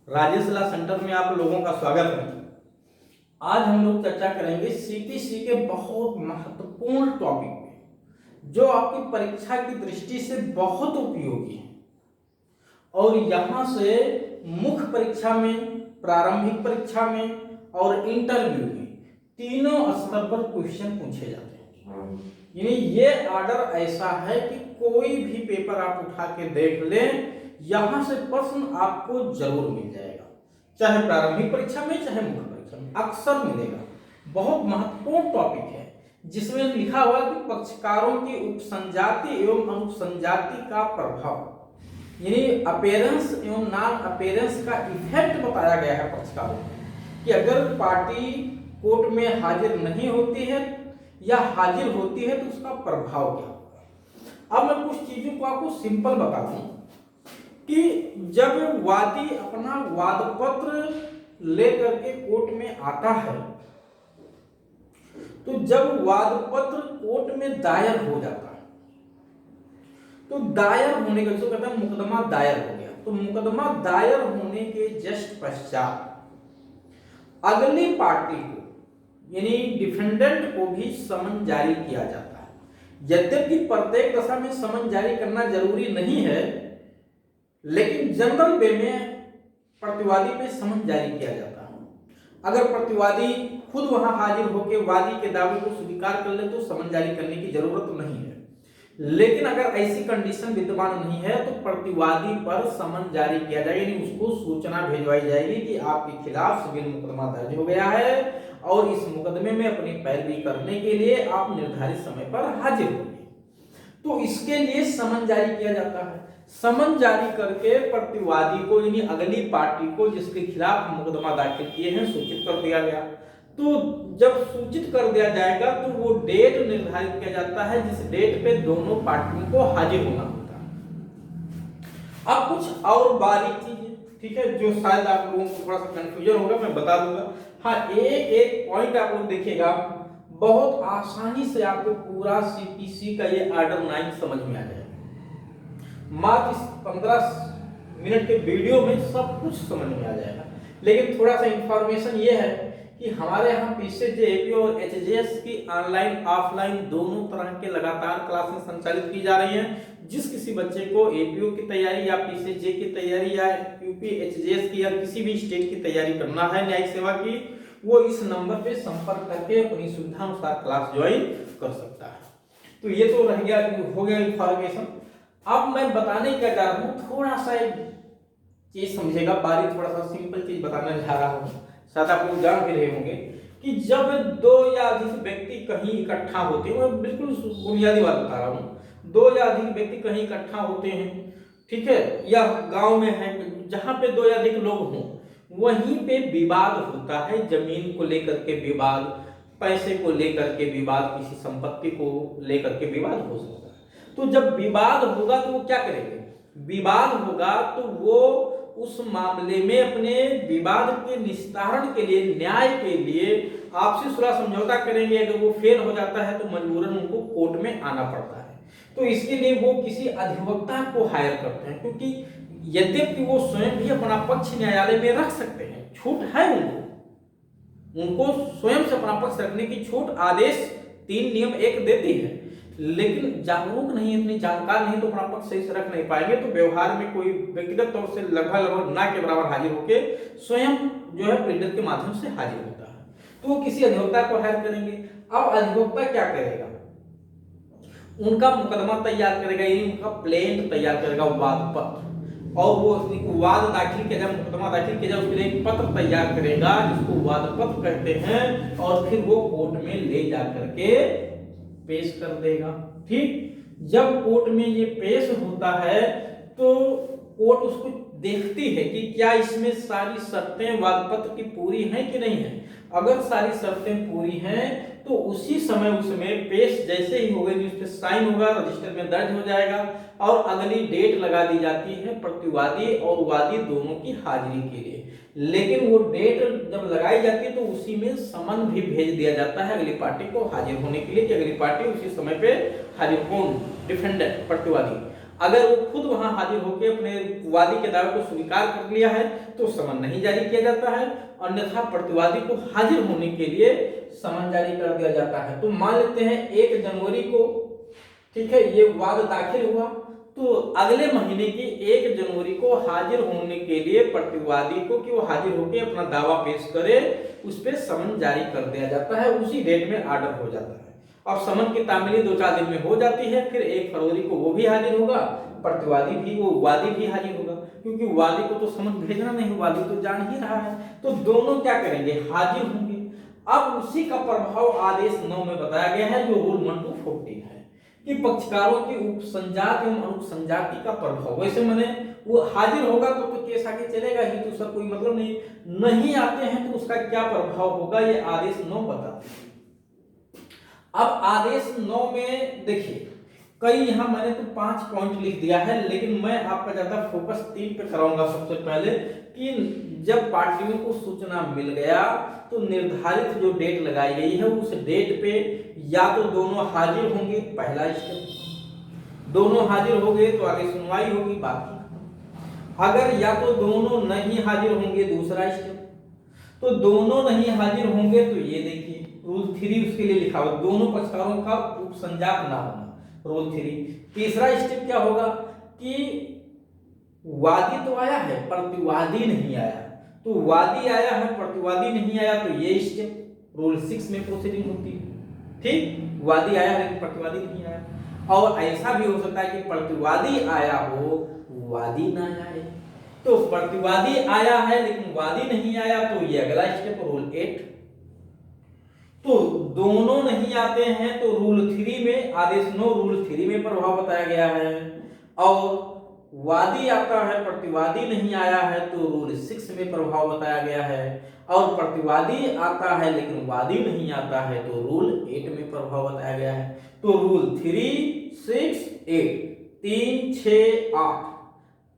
राजेश ला centre में आप लोगों का स्वागत है। आज हम लोग चर्चा करेंगे सीपीसी के बहुत महत्वपूर्ण टॉपिक पे जो आपकी परीक्षा की दृष्टि से बहुत उपयोगी है और यहाँ से मुख्य परीक्षा में, प्रारंभिक परीक्षा में और इंटरव्यू में तीनों स्तर पर क्वेश्चन पूछे जाते हैं। यानी ये ऑर्डर ऐसा है कि कोई भी पेपर आप उठा के देख लें, यहां से प्रश्न आपको जरूर मिल जाएगा, चाहे प्रारंभिक परीक्षा में चाहे मुख्य परीक्षा में अक्सर मिलेगा। बहुत महत्वपूर्ण टॉपिक है जिसमें लिखा हुआ कि पक्षकारों की उपसंजाति एवं अनुपसंजाति का प्रभाव, यानी अपीयरेंस एवं नॉन अपीयरेंस का इफेक्ट बताया गया है पक्षकारों में कि अगर पार्टी कोर्ट में हाजिर नहीं होती है या हाजिर होती है तो उसका प्रभाव क्या होगा। अब मैं कुछ चीजों को आपको सिंपल बताता हूं कि जब वादी अपना वाद पत्र लेकर के कोर्ट में आता है तो जब वाद पत्र कोर्ट में दायर हो जाता है तो दायर होने का जो कहता है मुकदमा दायर हो गया, तो मुकदमा दायर होने के जस्ट पश्चात अगली पार्टी को यानी डिफेंडेंट को भी समन जारी किया जाता है। यद्यपि प्रत्येक दशा में समन जारी करना जरूरी नहीं है, लेकिन जनरल वे में प्रतिवादी पे समन जारी किया जाता है। अगर प्रतिवादी खुद वहां हाजिर होकर वादी के दावे को स्वीकार कर ले तो समन जारी करने की जरूरत नहीं है, लेकिन अगर ऐसी कंडीशन विद्यमान नहीं है तो प्रतिवादी पर समन जारी किया जाएगा, यानी उसको सूचना भिजवाई जाएगी कि आपके खिलाफ सिविल मुकदमा दर्ज हो गया है और इस मुकदमे में अपनी पैरवी करने के लिए आप निर्धारित समय पर हाजिर होंगे। तो इसके लिए समन जारी किया जाता है। समन जारी करके प्रतिवादी को यानी अगली पार्टी को जिसके खिलाफ मुकदमा दाखिल किए हैं सूचित कर दिया गया। तो जब सूचित कर दिया जाएगा तो वो डेट निर्धारित किया जाता है जिस डेट पे दोनों पार्टियों को हाजिर होना होता है। अब कुछ और बारीक चीजें, ठीक है, जो शायद आप लोगों को थोड़ा सा कंफ्यूजन होगा, मैं बता दूंगा। हाँ, एक एक पॉइंट आप लोग देखिएगा, बहुत आसानी से आपको पूरा सीपीसी का ये ऑर्डर 9 समझ में आ जाएगा। मात्र इस 15 मिनट के वीडियो में सब कुछ समझ में आ जाएगा। लेकिन थोड़ा सा इंफॉर्मेशन ये है कि हमारे यहाँ पीसीजे एपी और एचजेएस की ऑनलाइन ऑफलाइन दोनों तरह के लगातार क्लासेस संचालित की जा रही हैं। जिस किसी बच्चे को एपीओ की तैयारी या पीसीजे की तैयारी या यूपी एचजेएस की या किसी भी स्टेट की तैयारी करना है न्यायिक सेवा की, वो इस नंबर पे संपर्क करके अपनी सुविधा अनुसार क्लास ज्वाइन कर सकता है। तो ये तो रह गया, हो गया इंफॉर्मेशन। अब मैं बताने क्या जा रहा हूँ, थोड़ा सा एक चीज समझेगा, बारीक थोड़ा सा सिंपल चीज बताने जा रहा हूँ, शायद आप लोग जान भी रहे होंगे कि जब दो या अधिक व्यक्ति कहीं इकट्ठा होते हैं, मैं बिल्कुल बुनियादी बात बता रहा हूँ, दो या अधिक व्यक्ति कहीं इकट्ठा होते हैं, ठीक है, या गांव में है, जहां पे दो या अधिक लोग हों वहीं पे विवाद होता है। जमीन को लेकर के विवाद, पैसे को लेकर के विवाद, किसी संपत्ति को लेकर के विवाद हो सकता है। तो जब विवाद होगा तो वो क्या करेंगे, विवाद होगा तो वो उस मामले में अपने विवाद के निस्तारण के लिए, न्याय के लिए आपसी सुलह समझौता करेंगे। अगर वो फेल हो जाता है तो मजबूरन उनको कोर्ट में आना पड़ता है। तो इसके लिए वो किसी अधिवक्ता को हायर करते हैं, क्योंकि यद्यपि वो स्वयं भी अपना पक्ष न्यायालय में रख सकते हैं, छूट है उनको स्वयं से अपना पक्ष रखने की छूट आदेश 3 नियम 1 देती है, लेकिन जागरूक नहीं, इतनी जानकार नहीं तो अपना पक्ष सही से रख नहीं पाएंगे। तो व्यवहार में कोई व्यक्तिगत तौर से लगभग ना के बराबर हाजिर होके स्वयं जो है प्रिंटर के माध्यम से हाजिर होता है। तो वो किसी अधिवक्ता को हायर करेंगे। अब अधिवक्ता क्या करेगा, उनका मुकदमा तैयार करेगा, यानी उनका प्लेंट तैयार करेगा, वाद पत्र, और वो वाद दाखिल किया जाए, मुकदमा दाखिल किया जाए, उसके लिए एक पत्र तैयार करेगा जिसको वाद पत्र कहते हैं, और फिर वो कोर्ट में ले जा करके पेश कर देगा। ठीक, जब कोर्ट में ये पेश होता है तो कोर्ट उसको देखती है कि क्या इसमें सारी शर्तें वाद पत्र की पूरी हैं कि नहीं है। अगर सारी शर्तें पूरी हैं तो उसी समय उसमें पेश जैसे ही होगा उस पर साइन होगा, रजिस्टर में दर्ज हो जाएगा और अगली डेट लगा दी जाती है प्रतिवादी और वादी दोनों की हाजिरी के लिए। लेकिन वो डेट जब लगाई जाती है तो उसी में समन भी भेज दिया जाता है अगली पार्टी को हाजिर होने के लिए कि अगली पार्टी उसी समय पे हाजिर, कौन, डिफेंडेंट, प्रतिवादी, अगर वो खुद वहां हाजिर होकर अपने वादी के दावे को स्वीकार कर लिया है तो समन नहीं जारी किया जाता है, अन्यथा प्रतिवादी को हाजिर होने के लिए समन जारी कर दिया जाता है। तो मान लेते हैं 1 जनवरी को, ठीक है, ये वाद दाखिल हुआ, तो अगले महीने की 1 जनवरी को हाजिर होने के लिए प्रतिवादी को कि वो हाजिर होकर अपना दावा पेश करे, उस पर समन जारी कर दिया जाता है, उसी डेट में ऑर्डर हो जाता है। अब समन की तामीली 2-4 दिन में हो जाती है, फिर 1 फरवरी को वो भी हाजिर होगा, प्रतिवादी भी, वो वादी भी हाजिर होगा, क्योंकि वादी को तो समन भेजना नहीं, वादी तो जान ही रहा है, तो दोनों क्या करेंगे, हाजिर होंगे। अब उसी का प्रभाव आदेश 9 में बताया गया है, जो रूल 1-14 है, कि पक्षकारों की उपसंजाति एवं अनुपसंजाति का प्रभाव। वैसे मैंने वो हाजिर होगा तो केस आगे चलेगा ही, तो उसका कोई मतलब नहीं आते हैं तो उसका क्या प्रभाव होगा, ये आदेश 9 बताते हैं। अब आदेश 9 में देखिए कई यहाँ मैंने तो 5 पॉइंट लिख दिया है, लेकिन मैं आपका ज्यादा फोकस 3 पे कराऊंगा। सबसे पहले कि जब पार्टियों को सूचना मिल गया तो निर्धारित जो डेट लगाई गई है उस डेट पे या तो दोनों हाजिर होंगे, पहला स्टेप, दोनों हाजिर हो गए तो आगे सुनवाई होगी, बाकी अगर या तो दोनों नहीं हाजिर होंगे, दूसरा स्टेप, तो दोनों नहीं हाजिर होंगे तो ये देखिए रूल 3 उसके लिए लिखा हुआ, दोनों पक्षकारों का उपसंजात ना होना, रूल 3। तीसरा स्टेप क्या होगा कि वादी तो आया है, प्रतिवादी नहीं आया, तो वादी आया है, प्रतिवादी नहीं आया, तो ये स्टेप रूल 6 में प्रोसीडिंग होती है, ठीक, वादी आया है लेकिन प्रतिवादी नहीं आया। और ऐसा भी हो सकता है कि प्रतिवादी आया हो, वादी ना आए, तो प्रतिवादी आया है लेकिन वादी नहीं आया, तो ये अगला स्टेप रूल 8। तो दोनों नहीं आते हैं तो रूल 3 में, आदेश 9 रूल 3 में प्रभाव बताया गया है, और वादी आता है, प्रतिवादी नहीं आया है तो रूल 6 में प्रभाव बताया गया है, और प्रतिवादी आता है लेकिन वादी नहीं आता है तो रूल 8 में प्रभाव बताया गया है। तो रूल 3, 6, 8, 3, 6, 8,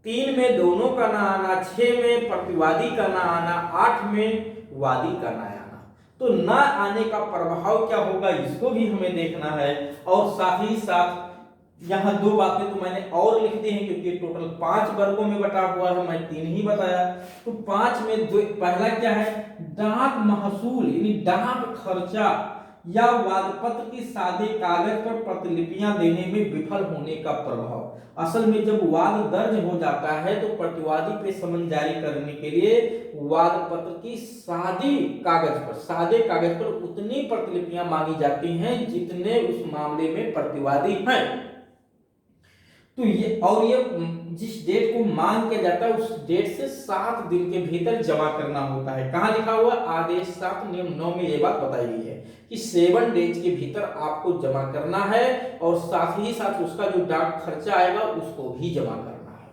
3 में दोनों का ना आना, 6 में प्रतिवादी का ना आना, 8 में वादी का ना आना, तो ना आने का प्रभाव क्या होगा इसको भी हमें देखना है। और साथ ही साथ यहाँ 2 बातें तो मैंने और लिख दी हैं, क्योंकि टोटल 5 वर्गों में बटा हुआ है, मैं 3 ही बताया। तो 5 में पहला क्या है, डाक महसूल यानी डाक खर्चा या वादपत्र की सादे कागज पर प्रतिलिपियां देने में विफल होने का प्रभाव। असल में जब वाद दर्ज हो जाता है तो प्रतिवादी पे समन जारी करने के लिए वादपत्र की सादे कागज पर उतनी प्रतिलिपियां मांगी जाती हैं जितने उस मामले में प्रतिवादी हैं। तो ये जिस डेट को मांग किया जाता है उस डेट से 7 दिन के भीतर जमा करना होता है। कहाँ लिखा हुआ, आदेश 7 नियम 9 में ये बात बताई गई है कि 7 डेज के भीतर आपको जमा करना है, और साथ ही साथ उसका जो डाक खर्चा आएगा उसको भी जमा करना है,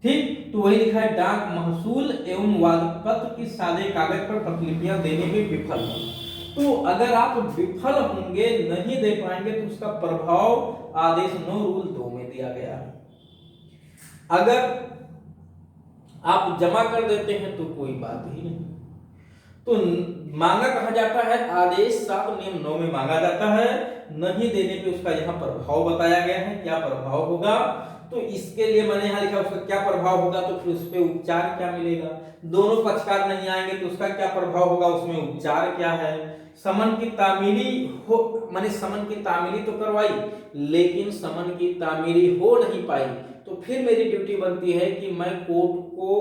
ठीक। तो वही लिखा है, डाक महसूल एवं वादपत्र की सादे कागज पर प्रतिलिपियां देने में विफल हो। तो अगर आप विफल होंगे, नहीं दे पाएंगे, तो उसका प्रभाव आदेश 9 रूल 2 में दिया गया है। अगर आप जमा कर देते हैं तो कोई बात ही नहीं। तो मांगा कहा जाता है, आदेश 7 नियम 9 में मांगा जाता है, नहीं देने पे उसका यहाँ प्रभाव बताया गया है, क्या प्रभाव होगा। तो इसके लिए मैंने यहाँ लिखा उसका क्या प्रभाव होगा, तो फिर उस पे उपचार क्या मिलेगा। दोनों पक्षकार नहीं आएंगे तो उसका क्या प्रभाव होगा, उसमें उपचार क्या है। समन की तामीली हो, मैंने समन की तामीली तो करवाई लेकिन समन की तामीली हो नहीं पाई, तो फिर मेरी ड्यूटी बनती है कि मैं कोर्ट को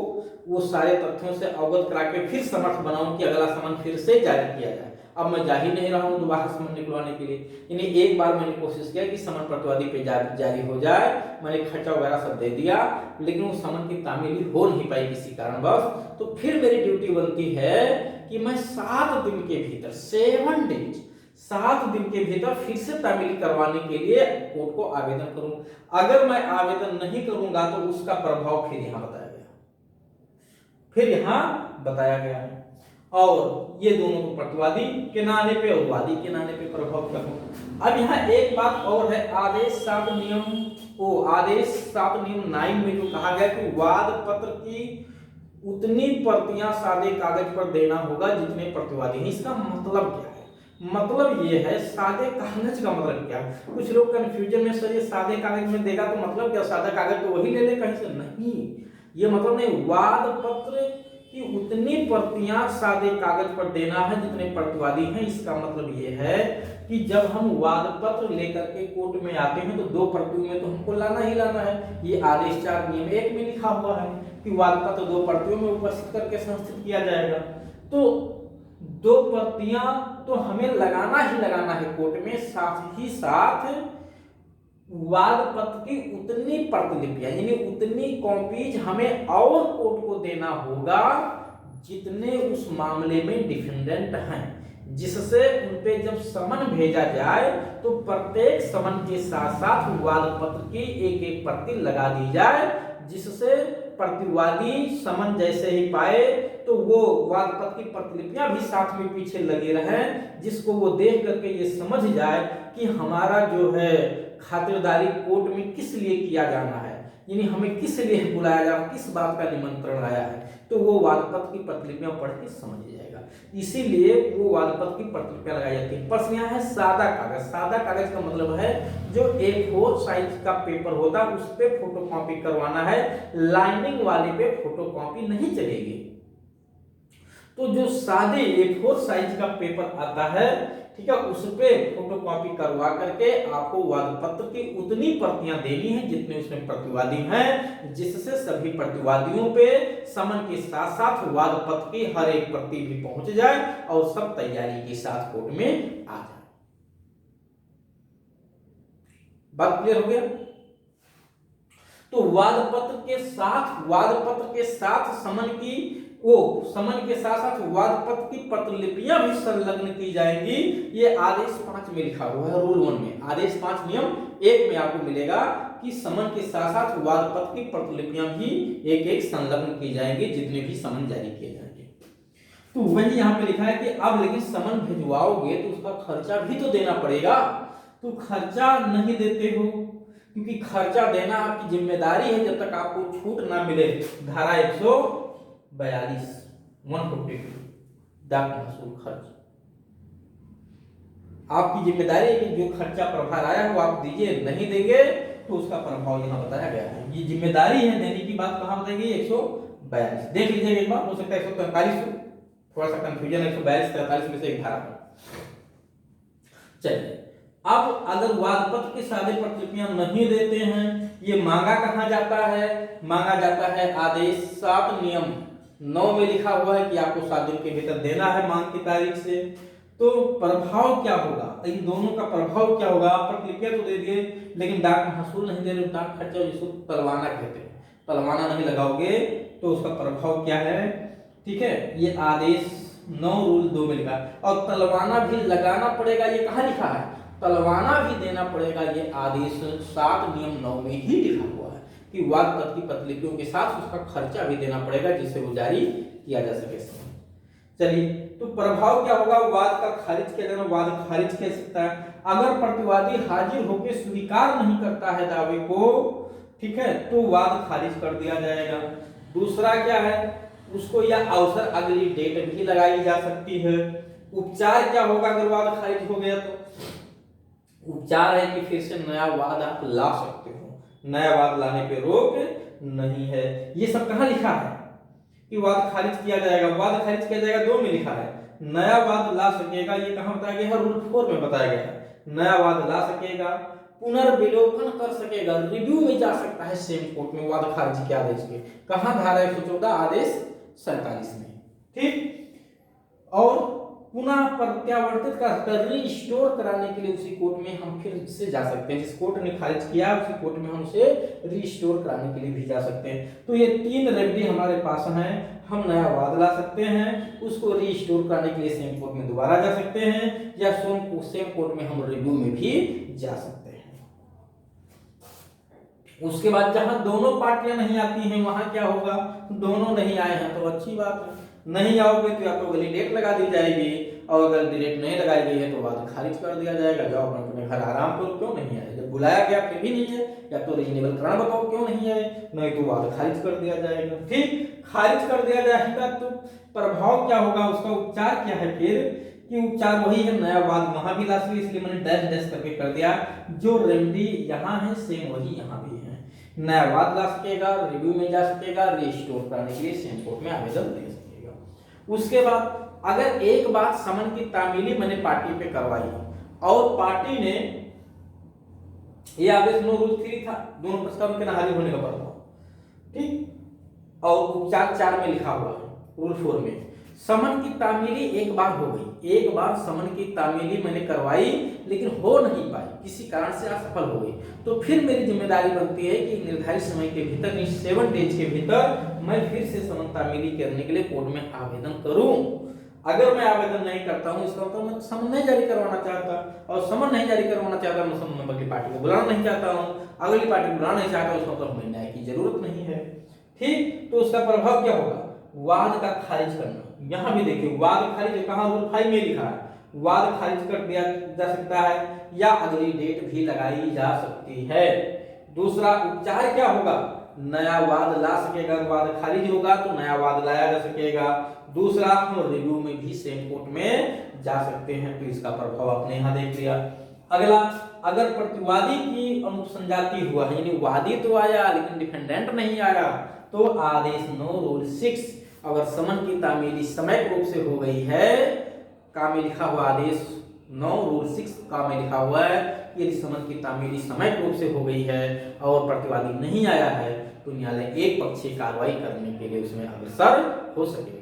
वो सारे तथ्यों से अवगत करा के फिर समर्थ बनाऊं कि अगला समन फिर से जारी किया जाए। अब मैं जा ही नहीं रहा हूं दोबारा समन निकलवाने के लिए, यानी एक बार मैंने कोशिश किया कि समन प्रतिवादी पे जारी हो जाए, मैंने खर्चा वगैरह सब दे दिया, लेकिन वो समन की तामीली हो नहीं पाई किसी कारणवश। तो फिर मेरी ड्यूटी बनती है कि मैं 7 दिन के भीतर 7 डेज 7 दिन के भीतर फिर से तामीली करवाने के लिए कोर्ट को आवेदन करूं। अगर मैं आवेदन नहीं करूंगा तो उसका प्रभाव फिर यहां बताया गया है। और ये दोनों को प्रतिवादी के नाने पे और वादी के नाने पे प्रभाव क्या होगा। अब यहाँ एक बात और है, आदेश 7 नियम 9 में जो कहा गया कि वाद पत्र की उतनी प्रतियां सादे कागज पर देना होगा जितने प्रतिवादी हैं। इसका मतलब क्या है, मतलब ये है सादे कागज का मतलब क्या। कुछ लोग कंफ्यूजन में, सर ये सादे कागज में देगा तो मतलब क्या, सादा कागज तो वही ले ले कहीं से, नहीं ये मतलब नहीं। वाद पत्र की उतनी प्रतियां सादे कागज पर देना है जितने प्रतिवादी हैं। इसका मतलब ये है कि जब हम वाद पत्र लेकर के कोर्ट में आते हैं तो 2 प्रतियों में तो हमको लाना ही लाना है। ये आदेश 4 नियम 1 में लिखा हुआ है कि वाद पत्र 2 प्रतियों में उपस्थित करके संस्थित किया जाएगा। तो 2 प्रतियां तो हमें लगाना ही लगाना है कोर्ट में, साथ ही साथ वाद पत्र की उतनी प्रतिलिपियां यानी उतनी कॉपीज हमें और कोर्ट को देना होगा जितने उस मामले में डिफेंडेंट हैं, जिससे उन पे जब समन भेजा जाए तो प्रत्येक समन के साथ साथ वाद पत्र की एक एक प्रति लगा दी जाए, जिससे प्रतिवादी समन जैसे ही पाए तो वो वाद पत्र की प्रतिलिपियां भी साथ में पीछे लगे रहें, जिसको वो देख करके ये समझ जाए कि हमारा जो है खातिरदारी कोर्ट में किस लिए किया जाना है, यानी हमें किस लिए बुलाया जा रहा है, किस बात का निमंत्रण आया है, तो वो वाद पत्र की प्रतिलिपियां पढ़ के समझ जाएगा। इसीलिए वो वाद पत्र की प्रतिलिपियां लगाई जाती है। प्रश्न यहाँ है सादा कागज। सादा कागज का मतलब है जो A4 साइज का पेपर होता है उस पे फोटोकॉपी करवाना है, लाइनिंग वाले पे फोटोकॉपी नहीं चलेगी। तो जो सादे A4 साइज का पेपर आता है, ठीक है, उस पे फोटोकॉपी करवा करके आपको वाद पत्र की उतनी प्रतियां देनी है जितने उसमें प्रतिवादी हैं, जिससे सभी प्रतिवादियों पे समन के साथ साथ वाद पत्र की हर एक प्रति भी पहुंच जाए और सब तैयारी के साथ कोर्ट में आ जाए। बात क्लियर हो गया। तो वाद पत्र के साथ समन के साथ साथ वाद पत्र की प्रतिलिपियां भी संलग्न की जाएंगी। ये आदेश 5 में लिखा हुआ है, रूल 1 में। आदेश 5 नियम 1 में आपको मिलेगा कि समन के साथ साथ वाद पत्र की प्रतिलिपियां भी एक एक संलग्न की जाएंगी जितने भी समन जारी किए जाएंगे। तो वही यहाँ पे लिखा है कि अब लेकिन समन भिजवाओगे तो उसका खर्चा भी तो देना पड़ेगा। तो खर्चा नहीं देते हो क्योंकि खर्चा देना आपकी जिम्मेदारी है जब तक आपको छूट ना मिले। धारा 142 152 डाक महसूल खर्च, आपकी जिम्मेदारी है कि जो खर्चा प्रभार आया है वो आप दीजिए, नहीं देंगे तो उसका प्रभाव यहाँ बताया गया है। ये जिम्मेदारी है देने की बात कहाँ बताई गई, 142 देख लीजिएगा एक बार, हो सकता है 143 थोड़ा सा कंफ्यूजन, 142 43 में से एक धारा। चलिए अब अगर वाद पत्र की सादे प्रतिलिपियां नहीं देते हैं, ये मांगा कहाँ जाता है, मांगा जाता है आदेश 7 नियम 9 में लिखा हुआ है कि आपको 7 दिन के भीतर देना है मांग की तारीख से। तो प्रभाव क्या होगा, इन दोनों का प्रभाव क्या होगा, प्रतिलिपियां तो दे दिए लेकिन डाक महसूल नहीं दे रहे, डाक खर्चा जिसको तलवाना कहते हैं, तलवाना नहीं लगाओगे तो उसका प्रभाव क्या है। ठीक है, ये आदेश 9 रूल 2 में लिखा है। और तलवाना भी लगाना पड़ेगा, ये कहाँ लिखा है, तलवाना भी देना पड़ेगा, ये आदेश 7 नियम 9 में ही लिखा हुआ है कि वाद पत्र की प्रतिलिपियों के साथ उसका खर्चा भी देना पड़ेगा जिससे वो जारी किया जा सके। चलिए तो प्रभाव क्या होगा, वाद का खारिज किया जाना, वाद खारिज किया सकता है अगर प्रतिवादी हाजिर होकर स्वीकार नहीं करता है दावे को, ठीक है, तो वाद खारिज कर दिया जाएगा। दूसरा क्या है, उसको यह अवसर अगली डेट भी लगाई जा सकती है। उपचार क्या होगा अगर वाद खारिज हो गया, तो उपचार है कि फिर से नया वाद आप ला सकते हो, नया वाद लाने पे रोक नहीं है। ये सब कहाँ लिखा है कि वाद खारिज किया जाएगा, वाद खारिज किया जाएगा 2 में लिखा है, नया वाद ला सकेगा, ये कहाँ बताया गया है, रूल 4 में बताया गया है। नया वाद ला सकेगा, पुनर्विलोकन कर सकेगा, रिव्यू में जा सकता है सेम कोर्ट में वाद खारिज के आदेश के, कहाँ धारा 114 आदेश 47 में, ठीक। और पुनः प्रत्यावर्तित कर रिस्टोर कराने के लिए उसी कोर्ट में हम फिर से जा सकते हैं, जिस कोर्ट ने खारिज किया उसी कोर्ट में हम उसे रिस्टोर कराने के लिए भी जा सकते हैं। तो ये 3 रेमेडी हमारे पास हैं, हम नया वाद ला सकते हैं, उसको रिस्टोर कराने के लिए सेम कोर्ट में दोबारा जा सकते हैं, या सेम कोर्ट में हम रिव्यू में भी जा सकते हैं। उसके बाद जहां दोनों पार्टियां नहीं आती हैं वहां क्या होगा, दोनों नहीं आए हैं तो अच्छी बात है, नहीं आओगे तो या तो अगली डेट लगा दी जाएगी, और अगर डेट नहीं लगाई गई है तो वाद खारिज कर दिया जाएगा, जाओ अपने घर आराम करो, क्यों नहीं आए, जब बुलाया गया फिर भी नहीं है, या तो रीजनेबल कारण बताओ क्यों नहीं आए, नहीं तो वाद खारिज कर दिया जाएगा। ठीक, खारिज कर दिया जाएगा तो प्रभाव क्या होगा, उसका उपचार क्या है फिर, कि उपचार वही है, नया वाद वहां भी ला सकते, इसलिए मैंने डैश डैश करके कर दिया। जो रेमेडी यहाँ है सेम वही यहाँ भी है, नया वाद ला सकेगा, रिव्यू में जा सकेगा, रिस्टोर करने के लिए सेम कोर्ट में आवेदन दे सकेगा। उसके बाद अगर एक बार समन की तामीली मैंने पार्टी पे करवाई और पार्टी ने, ये आदेश नो रूल 3 था, दोनों पक्षकारों के हाजिर होने का प्रभाव, ठीक, और उपचार 4 में लिखा हुआ है रूल 4 में। समन की तामीली एक बार हो गई, एक बार समन की तामीली मैंने करवाई लेकिन हो नहीं पाई, किसी कारण से असफल हो गई, तो फिर मेरी जिम्मेदारी बनती है कि निर्धारित समय के भीतर, 7 डेज के भीतर मैं फिर से समन तामीली करने के लिए कोर्ट में आवेदन करूं। अगर मैं आवेदन नहीं करता हूं, इसका मतलब मैं समन नहीं जारी करवाना चाहता, और समन नहीं जारी करवाना चाहता, मैं समन अगली पार्टी को बुलाना नहीं चाहता हूं, अगली पार्टी बुलाना नहीं चाहता, उसका मतलब हमें न्याय की जरूरत नहीं है, ठीक। तो उसका प्रभाव क्या होगा, वाद का खारिज करना। यहां भी देखिए वाद खारिज कहां रूल 5 में लिखा है, वाद खारिज कर दिया जा सकता है या अगली डेट भी लगाई जा सकती है। दूसरा उपचार क्या होगा, नया वाद ला सकेगा, वाद खारिज होगा तो नया वाद लाया जा सकेगा। दूसरा हम रिव्यू में भी सेम कोर्ट में जा सकते हैं, तो इसका प्रभाव आपने यहां देख लिया। अगला, अगर प्रतिवादी की अनुसंजाति हुआ है, यानी वादी तो आया लेकिन डिफेंडेंट नहीं आया, तो आदेश 9 रूल 6, अगर समन की तामीली समय रूप से हो गई है, का में लिखा हुआ आदेश 9 रूल 6 का में लिखा हुआ है, यदि समन की तामीली समय रूप से हो गई है और प्रतिवादी नहीं आया है, तो न्यायालय एक पक्षीय कार्रवाई करने के लिए उसमें अग्रसर हो सकेगा।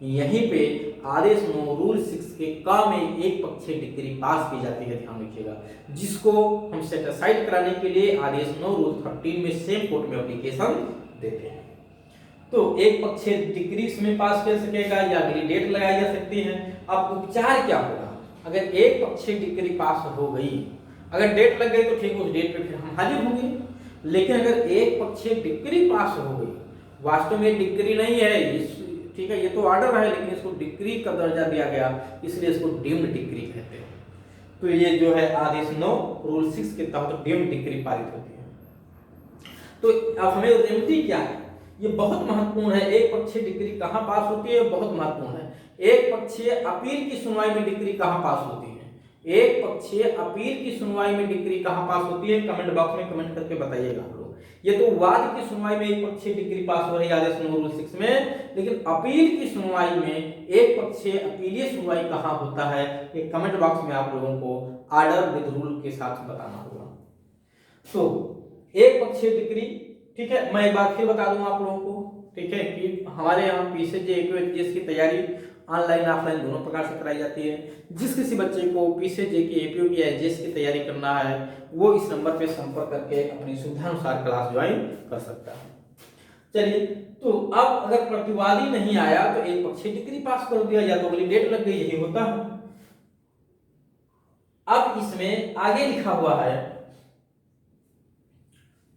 यहीं पे आदेश 9 रूल 6 के का में एक पक्षीय डिक्री पास की जाती है, ध्यान रखिएगा, जिसको हम सेटिसाइड कराने के लिए आदेश 9 रूल 13 में सेम कोर्ट में एप्लीकेशन देते हैं। तो एक पक्षीय डिक्री इसमें पास कर सकेगा या अगली डेट लगाई जा सकती है। अब उपचार क्या होगा, अगर एक पक्षीय डिक्री पास हो गई, अगर डेट लग गई तो ठीक, उस डेट पे फिर हम हाजिर होंगे, लेकिन अगर एक पक्षीय डिक्री पास हो गई, वास्तव में डिक्री नहीं है, ठीक है, ये तो ऑर्डर है लेकिन इसको डिक्री का दर्जा दिया गया, इसलिए इसको डीम्ड डिक्री कहते हैं। तो ये जो है आदेश 9 रूल 6 के तहत डीम्ड डिक्री पारित होती है। तो अब हमें रेमेडी क्या है, ये बहुत महत्वपूर्ण है। एक पक्षीय डिक्री कहां पास होती है, बहुत महत्वपूर्ण है। एक पक्षीय अपील की सुनवाई में डिक्री कहां पास होती है, एक पक्षीय अपील की सुनवाई में डिक्री कहां पास होती है, कमेंट बॉक्स में कमेंट करके बताइएगा आप लोग। ये तो वाद की सुनवाई में एक पक्षीय डिक्री पास हो रही है आदेश 9 रूल 6 में, लेकिन अपील की सुनवाई में एक पक्षीय अपीलीय सुनवाई कहां होता है, ये कमेंट बॉक्स में आप लोगों को ऑर्डर विद रूल के साथ बताना होगा। तो एक पक्षीय डिक्री, ठीक है, मैं एक बार फिर बता दूं आप लोगों को, ठीक है, कि हमारे यहाँ पीसीजे एपीओ की तैयारी ऑनलाइन ऑफलाइन दोनों प्रकार से कराई जाती है। जिस किसी बच्चे को पीसीजे की एपीओ की एचजीएस की तैयारी करना है, वो इस नंबर पे संपर्क करके अपनी सुविधा अनुसार क्लास ज्वाइन कर सकता है। चलिए, तो अब अगर प्रतिवादी नहीं आया तो एक पक्षीय डिक्री पास कर दिया, या तो अगली डेट लग गई, यही होता है। अब इसमें आगे लिखा हुआ है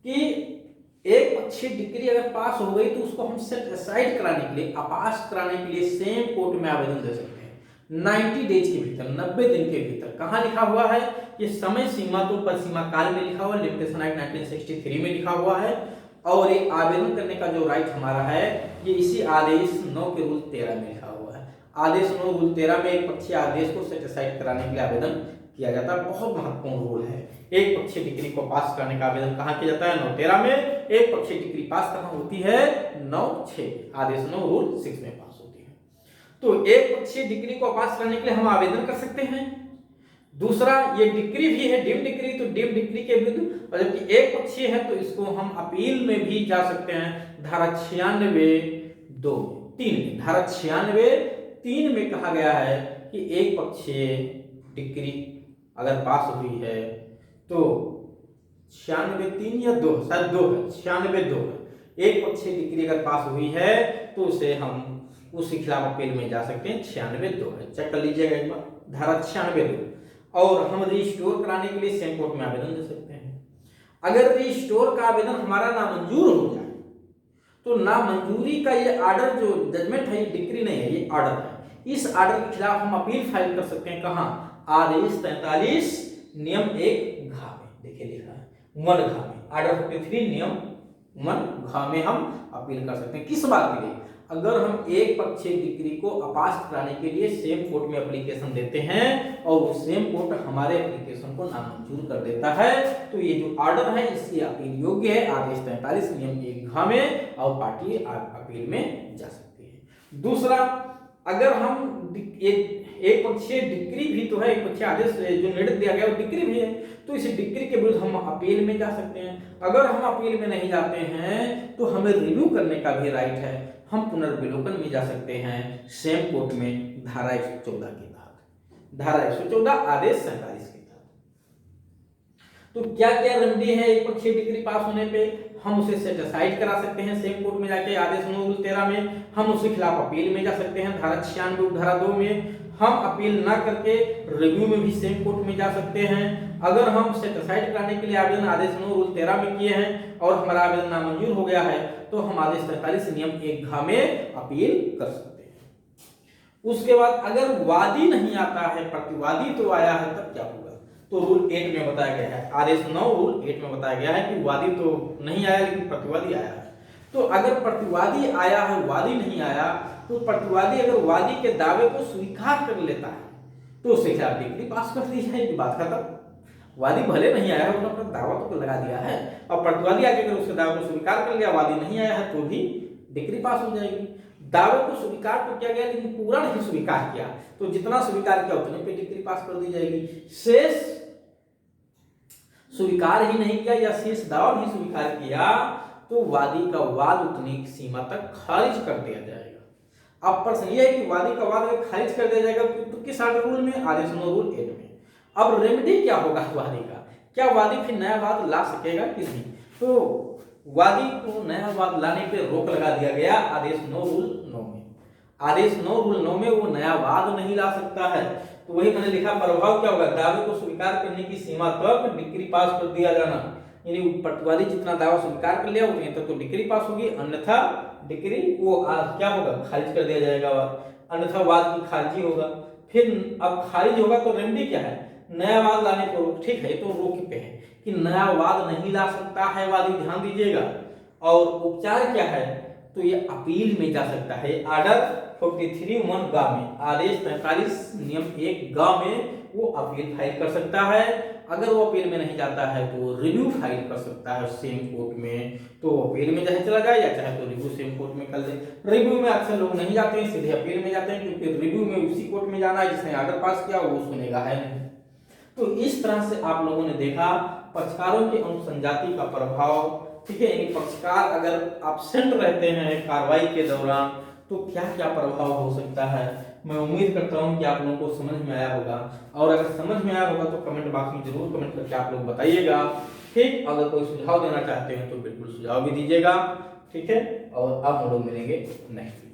कि एक पक्षीय डिक्री अगर पास हो गई तो उसको हम सेट असाइड कराने के लिए, अपास कराने के लिए सेम कोर्ट में आवेदन दे सकते हैं 90 डेज के भीतर, 90 दिन के भीतर। कहां लिखा हुआ है, ये समय सीमा तो परिसीमा काल में लिखा हुआ है, लिमिटेशन एक्ट 1963 में लिखा हुआ है, और ये आवेदन करने का जो राइट हमारा है ये इसी आदेश 9 के रूल 13 में लिखा हुआ है। आदेश 9 रूल 13 में एक पक्षीय आदेश को सेट असाइड कराने के लिए आवेदन किया जाता है। बहुत महत्वपूर्ण रूल है। एक पक्षीय डिक्री को पास करने का आवेदन कहां किया जाता है, 9-13 में। एक पक्षीय डिक्री पास कहां होती है, 9-6 आदेश 9 रूल 6 में पास होती है। तो एक पक्षीय डिक्री को पास करने के लिए हम आवेदन कर सकते हैं। दूसरा, ये डिक्री भी है डीम्ड डिक्री, तो डीम्ड डिक्री के विरुद्ध, और जबकि एक पक्षीय है तो इसको हम अपील में भी जा सकते हैं। धारा 96(2)(3) धारा 96(3) में कहा गया है कि एक पक्षीय डिक्री अगर पास हुई है तो 96(3) या 2, शायद 2 है, 96(2) है। एक पक्षीय डिक्री अगर पास हुई है तो उसे हम उसके खिलाफ अपील में जा सकते हैं। 96(2) है, चेक कर लीजिएगा एक बार, धारा 96(2). और हम रिस्टोर कराने के लिए सेम कोर्ट में आवेदन दे सकते हैं। अगर रिस्टोर का आवेदन हमारा नामंजूर हो जाए तो नामंजूरी का ये ऑर्डर जो जजमेंट है, ये डिक्री नहीं है, ये ऑर्डर है। इस ऑर्डर के खिलाफ हम अपील फाइल कर सकते हैं। कहां, आदेश 43 नियम 1 घ में, देखिए लिखा है 1 घ में, ऑर्डर 43 नियम घ में हम अपील कर सकते हैं। किस बात के लिए? अगर हम एक पक्षीय डिक्री को अपास्त कराने के लिए सेम कोर्ट में एप्लीकेशन देते हैं और वो सेम कोर्ट हमारे एप्लीकेशन को नामंजूर कर देता है, तो ये जो ऑर्डर है इसकी अपील योग्य है आदेश 43 नियम 1 घ में, और पार्टी अपील में जा सकती है। दूसरा, अगर हम एक पक्षीय डिक्री भी तो है, एक पक्षीय आदेश जो निर्णय दिया गया वो डिक्री भी है, तो इस डिक्री के विरुद्ध हम अपील में जा सकते हैं। अगर हम अपील में नहीं जाते हैं तो हमें रिव्यू करने का भी राइट है, हम पुनर्विलोकन में जा सकते हैं सेम कोर्ट में धारा 114 के तहत, धारा 114 आदेश 47 के तहत। तो क्या क्या रेमेडी है एक पक्षीय डिक्री पास होने पे? हम उसे सेट असाइड करा सकते हैं सेम कोर्ट में जाके आदेश 9/13 में, हम उसके खिलाफ अपील में जा सकते हैं धारा 96 धारा 2 में, हम अपील ना करके रिव्यू में भी सेम कोर्ट में जा सकते हैं। अगर हम सेट असाइड कराने के लिए आवेदन आदेश 9/13 में किए हैं और हमारा आवेदन नामंजूर हो गया है तो हम आदेश 43 नियम 1 घ में अपील कर सकते हैं। उसके बाद अगर वादी नहीं आता है, प्रतिवादी तो आया है, तब क्या होगा? तो रूल 8 में बताया गया है, आदेश 9 रूल 8 में बताया गया है कि वादी तो नहीं आया लेकिन प्रतिवादी आया है। तो अगर प्रतिवादी आया है, वादी नहीं आया, तो प्रतिवादी अगर वादी के दावे को स्वीकार कर लेता है तो उसके खिलाफ डिक्री पास कर दी जाएगी, बात खत्म। वादी भले नहीं आया है, उसने अपना दावा तो लगा दिया है, और प्रतिवादी आके अगर उसके दावे को स्वीकार कर लिया, वादी नहीं आया है, तो भी डिक्री पास हो जाएगी। दावे को स्वीकार तो किया गया लेकिन पूरा नहीं स्वीकार किया, तो जितना स्वीकार किया उतने पे डिक्री पास कर दी जाएगी। शेष स्वीकार ही नहीं किया या शेष दावा नहीं स्वीकार किया तो वादी का वाद उतनी सीमा तक खारिज कर दिया जाएगा। अब प्रश्न यह है कि वादी का वाद अगर खारिज कर दिया जाएगा तो किस रूल में? आदेश 9 रूल 8 में। अब रेमेडी क्या होगा वादी का? क्या वादी फिर नया वाद ला सकेगा कि नहीं? तो वादी को नया वाद लाने पे रोक लगा दिया गया आदेश 9 रूल 9 में। आदेश 9 रूल 9 में वो नया वाद नहीं ला सकता है। तो वही मैंने लिखा, प्रभाव क्या होगा? दावे को स्वीकार करने की सीमा तक डिक्री पास कर दिया जाना, यानी प्रतिवादी जितना दावा स्वीकार कर लिया उतने तक तो डिक्री पास होगी, अन्यथा डिक्री वो क्या होगा? खारिज कर दिया जाएगा, अन्यथा वाद की खारिजी होगा। फिर अब खारिज होगा तो रेमेडी क्या है? नया वाद लाने को रोक। ठीक है, तो रोक पे है कि नया वाद नहीं ला सकता है वादी, ध्यान दीजिएगा। और उपचार क्या है? तो ये अपील में जा सकता है। ऑर्डर 43(1) ग में, आदेश 43 नियम 1 ग में वो अपील फाइल कर सकता है। अगर वो अपील में नहीं जाता है तो रिव्यू फाइल कर सकता है सेम कोर्ट में। तो अपील में चाहे चला जाए या चाहे तो रिव्यू सेम कोर्ट में कर दे। रिव्यू में अक्सर लोग नहीं जाते हैं, सीधे अपील में जाते हैं, क्योंकि रिव्यू में उसी कोर्ट में जाना है जिसने ऑर्डर पास किया वो सुनेगा है नहीं। तो इस तरह से आप लोगों ने देखा पक्षकारों की अनुसंजाति का प्रभाव। ठीक है, यानी पक्षकार अगर एब्सेंट रहते हैं कार्रवाई के दौरान तो क्या क्या प्रभाव हो सकता है। मैं उम्मीद करता हूं कि आप लोगों को समझ में आया होगा, और अगर समझ में आया होगा तो कमेंट बॉक्स में जरूर कमेंट करके आप लोग बताइएगा। ठीक, अगर कोई सुझाव देना चाहते हैं तो बिल्कुल सुझाव भी दीजिएगा। ठीक है, और अब हम लोग मिलेंगे नेक्स्ट।